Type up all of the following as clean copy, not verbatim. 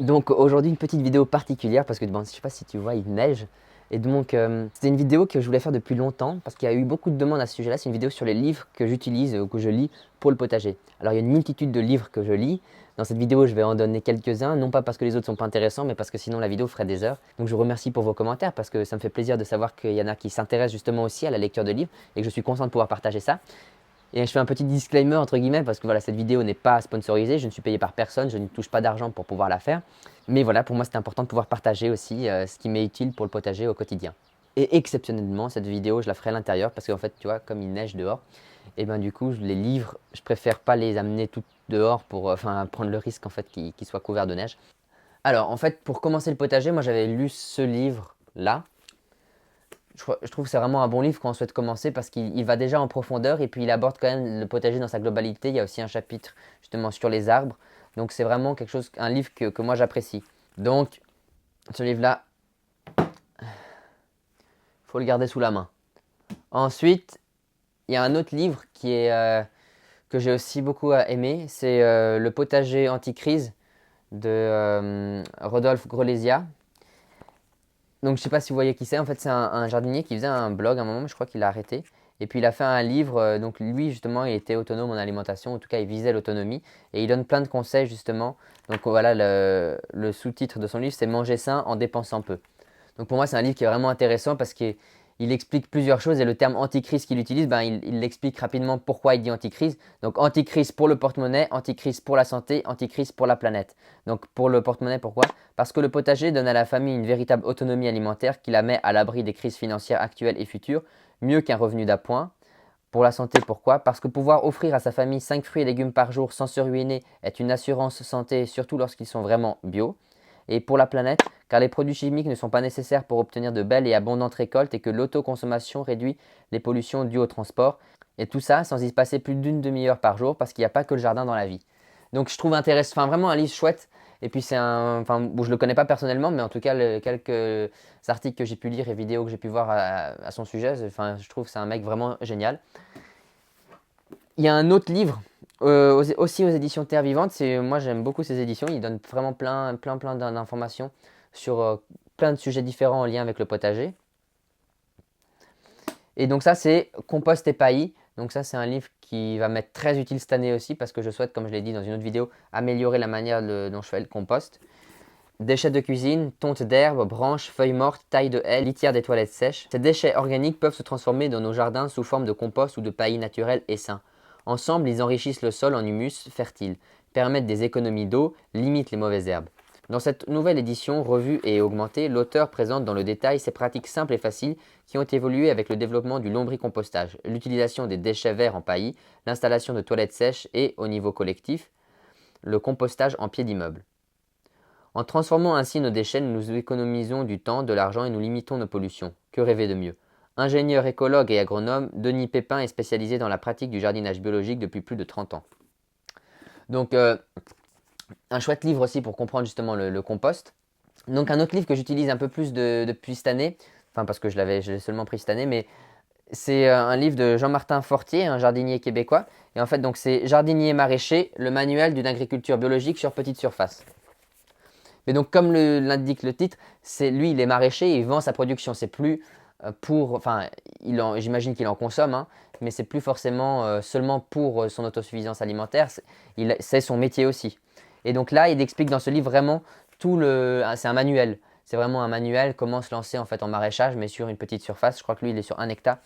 Donc aujourd'hui une petite vidéo particulière parce que bon, je sais pas si tu vois, il neige. Et donc c'était une vidéo que je voulais faire depuis longtemps parce qu'il y a eu beaucoup de demandes à ce sujet-là. C'est une vidéo sur les livres que j'utilise ou que je lis pour le potager. Alors il y a une multitude de livres que je lis. Dans cette vidéo je vais en donner quelques-uns, non pas parce que les autres sont pas intéressants, mais parce que sinon la vidéo ferait des heures. Donc je vous remercie pour vos commentaires parce que ça me fait plaisir de savoir qu'il y en a qui s'intéressent justement aussi à la lecture de livres et que je suis content de pouvoir partager ça. Et je fais un petit disclaimer entre guillemets parce que voilà, cette vidéo n'est pas sponsorisée, je ne suis payé par personne, je ne touche pas d'argent pour pouvoir la faire. Mais voilà, pour moi, c'est important de pouvoir partager aussi ce qui m'est utile pour le potager au quotidien. Et exceptionnellement, cette vidéo, je la ferai à l'intérieur parce qu'en fait, tu vois, comme il neige dehors, et ben du coup, les livres, je préfère pas les amener tout dehors pour prendre le risque en fait qu'ils soient couverts de neige. Alors, en fait, pour commencer le potager, moi j'avais lu ce livre-là. Je trouve que c'est vraiment un bon livre quand on souhaite commencer parce qu'il va déjà en profondeur et puis il aborde quand même le potager dans sa globalité. Il y a aussi un chapitre justement sur les arbres. Donc c'est vraiment quelque chose, un livre que moi j'apprécie. Donc ce livre-là, il faut le garder sous la main. Ensuite, il y a un autre livre que j'ai aussi beaucoup aimé. C'est Le potager anti-crise de Rodolphe Grolesia. Donc je sais pas si vous voyez qui c'est. En fait, c'est un jardinier qui faisait un blog à un moment, mais je crois qu'il a arrêté. Et puis il a fait un livre. Donc lui, justement, il était autonome en alimentation. En tout cas, il visait l'autonomie. Et il donne plein de conseils, justement. Donc voilà, le sous-titre de son livre, c'est Manger sain en dépensant peu. Donc pour moi, c'est un livre qui est vraiment intéressant parce qu'il explique plusieurs choses et le terme anticrise qu'il utilise, ben, il explique rapidement pourquoi il dit anticrise. Donc anticrise pour le porte-monnaie, anticrise pour la santé, anticrise pour la planète. Donc pour le porte-monnaie, pourquoi? Parce que le potager donne à la famille une véritable autonomie alimentaire qui la met à l'abri des crises financières actuelles et futures, mieux qu'un revenu d'appoint. Pour la santé, pourquoi? Parce que pouvoir offrir à sa famille 5 fruits et légumes par jour sans se ruiner est une assurance santé, surtout lorsqu'ils sont vraiment bio. Et pour la planète, car les produits chimiques ne sont pas nécessaires pour obtenir de belles et abondantes récoltes et que l'autoconsommation réduit les pollutions dues au transport. Et tout ça sans y passer plus d'une demi-heure par jour parce qu'il n'y a pas que le jardin dans la vie. Donc je trouve intéressant, enfin vraiment un livre chouette. Et puis c'est un, enfin bon, je le connais pas personnellement, mais en tout cas quelques articles que j'ai pu lire et vidéos que j'ai pu voir à son sujet, enfin je trouve que c'est un mec vraiment génial. Il y a un autre livre, aussi aux éditions Terre Vivante. Moi j'aime beaucoup ces éditions. Ils donnent vraiment plein d'informations sur plein de sujets différents en lien avec le potager. Et donc ça c'est Compost et Paillis. Donc ça c'est un livre qui va m'être très utile cette année aussi parce que je souhaite, comme je l'ai dit dans une autre vidéo, améliorer la manière dont je fais le compost. Déchets de cuisine, tonte d'herbe, branches, feuilles mortes, tailles de haies, litière des toilettes sèches. Ces déchets organiques peuvent se transformer dans nos jardins sous forme de compost ou de paillis naturels et sains. Ensemble, ils enrichissent le sol en humus fertile, permettent des économies d'eau, limitent les mauvaises herbes. Dans cette nouvelle édition revue et augmentée, l'auteur présente dans le détail ces pratiques simples et faciles qui ont évolué avec le développement du lombricompostage, l'utilisation des déchets verts en paillis, l'installation de toilettes sèches et, au niveau collectif, le compostage en pied d'immeuble. En transformant ainsi nos déchets, nous économisons du temps, de l'argent et nous limitons nos pollutions. Que rêver de mieux? Ingénieur écologue et agronome, Denis Pépin est spécialisé dans la pratique du jardinage biologique depuis plus de 30 ans. Donc un chouette livre aussi pour comprendre justement le compost. Donc un autre livre que j'utilise un peu plus depuis cette année, enfin parce que je l'ai seulement pris cette année, mais c'est un livre de Jean-Martin Fortier, un jardinier québécois. Et en fait donc c'est Jardinier maraîcher, le manuel d'une agriculture biologique sur petite surface. Mais donc, comme l'indique le titre, c'est lui, il est maraîcher et il vend sa production. C'est plus enfin, j'imagine qu'il en consomme, hein, mais c'est plus forcément seulement pour son autosuffisance alimentaire. C'est son métier aussi. Et donc là, il explique dans ce livre vraiment c'est un manuel. C'est vraiment un manuel, comment se lancer en fait en maraîchage, mais sur une petite surface. Je crois que lui, il est sur 1 hectare.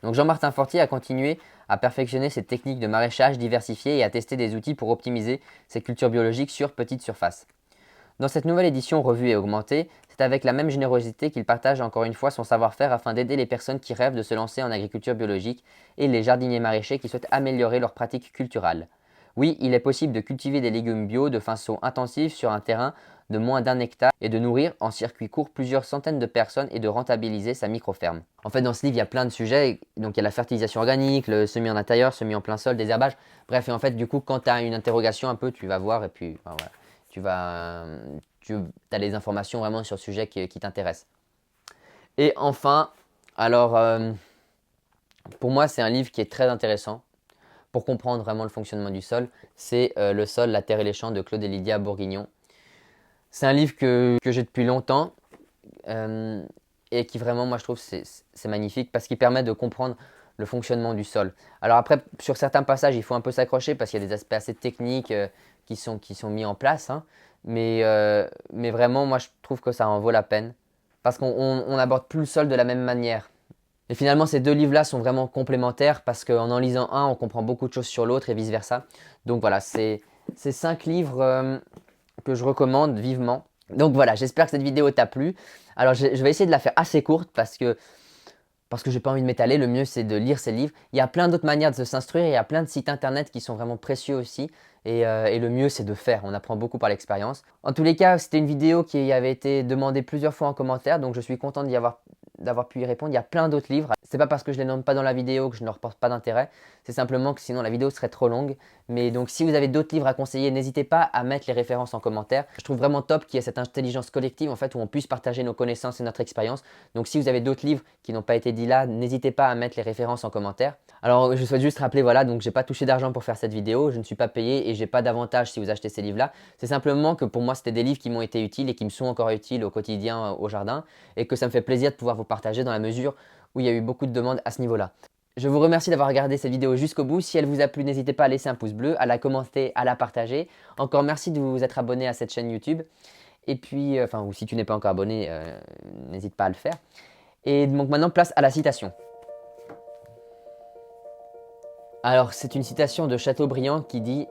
Donc Jean-Martin Fortier a continué à perfectionner ses techniques de maraîchage diversifiées et à tester des outils pour optimiser ses cultures biologiques sur petite surface. Dans cette nouvelle édition revue et augmentée, c'est avec la même générosité qu'il partage encore une fois son savoir-faire afin d'aider les personnes qui rêvent de se lancer en agriculture biologique et les jardiniers maraîchers qui souhaitent améliorer leurs pratiques culturales. Oui, il est possible de cultiver des légumes bio de façon intensive sur un terrain de moins d'1 hectare et de nourrir en circuit court plusieurs centaines de personnes et de rentabiliser sa micro-ferme. En fait, dans ce livre, il y a plein de sujets. Donc, il y a la fertilisation organique, le semis en intérieur, semis en plein sol, désherbage. Bref, et en fait, du coup, quand tu as une interrogation un peu, tu vas voir et puis enfin, voilà, tu as les informations vraiment sur le sujet qui t'intéresse. Et enfin, alors, pour moi, c'est un livre qui est très intéressant pour comprendre vraiment le fonctionnement du sol. C'est Le sol, la terre et les champs de Claude et Lydia Bourguignon. C'est un livre que j'ai depuis longtemps et qui vraiment, moi je trouve, c'est magnifique parce qu'il permet de comprendre le fonctionnement du sol. Alors après, sur certains passages, il faut un peu s'accrocher parce qu'il y a des aspects assez techniques qui sont mis en place, hein. Mais vraiment, moi je trouve que ça en vaut la peine parce qu'on n'aborde plus le sol de la même manière. Et finalement, ces deux livres-là sont vraiment complémentaires parce qu'en en lisant un, on comprend beaucoup de choses sur l'autre et vice-versa. Donc voilà, c'est 5 livres que je recommande vivement. Donc voilà, j'espère que cette vidéo t'a plu. Alors je vais essayer de la faire assez courte parce que j'ai pas envie de m'étaler. Le mieux c'est de lire ces livres. Il y a plein d'autres manières de s'instruire. Il y a plein de sites internet qui sont vraiment précieux aussi. Et le mieux c'est de faire. On apprend beaucoup par l'expérience. En tous les cas, c'était une vidéo qui avait été demandée plusieurs fois en commentaire. Donc je suis content d'avoir pu y répondre. Il y a plein d'autres livres. C'est pas parce que je les nomme pas dans la vidéo que je ne leur porte pas d'intérêt. C'est simplement que sinon la vidéo serait trop longue. Mais donc si vous avez d'autres livres à conseiller, n'hésitez pas à mettre les références en commentaire. Je trouve vraiment top qu'il y ait cette intelligence collective en fait où on puisse partager nos connaissances et notre expérience. Donc si vous avez d'autres livres qui n'ont pas été dit là, n'hésitez pas à mettre les références en commentaire. Alors je souhaite juste rappeler, voilà, donc j'ai pas touché d'argent pour faire cette vidéo, je ne suis pas payé et j'ai pas d'avantage si vous achetez ces livres-là. C'est simplement que pour moi c'était des livres qui m'ont été utiles et qui me sont encore utiles au quotidien au jardin et que ça me fait plaisir de pouvoir vous partager dans la mesure où il y a eu beaucoup de demandes à ce niveau-là. Je vous remercie d'avoir regardé cette vidéo jusqu'au bout. Si elle vous a plu, n'hésitez pas à laisser un pouce bleu, à la commenter, à la partager. Encore merci de vous être abonné à cette chaîne YouTube. Et puis, ou si tu n'es pas encore abonné, n'hésite pas à le faire. Et donc maintenant, place à la citation. Alors, c'est une citation de Chateaubriand qui dit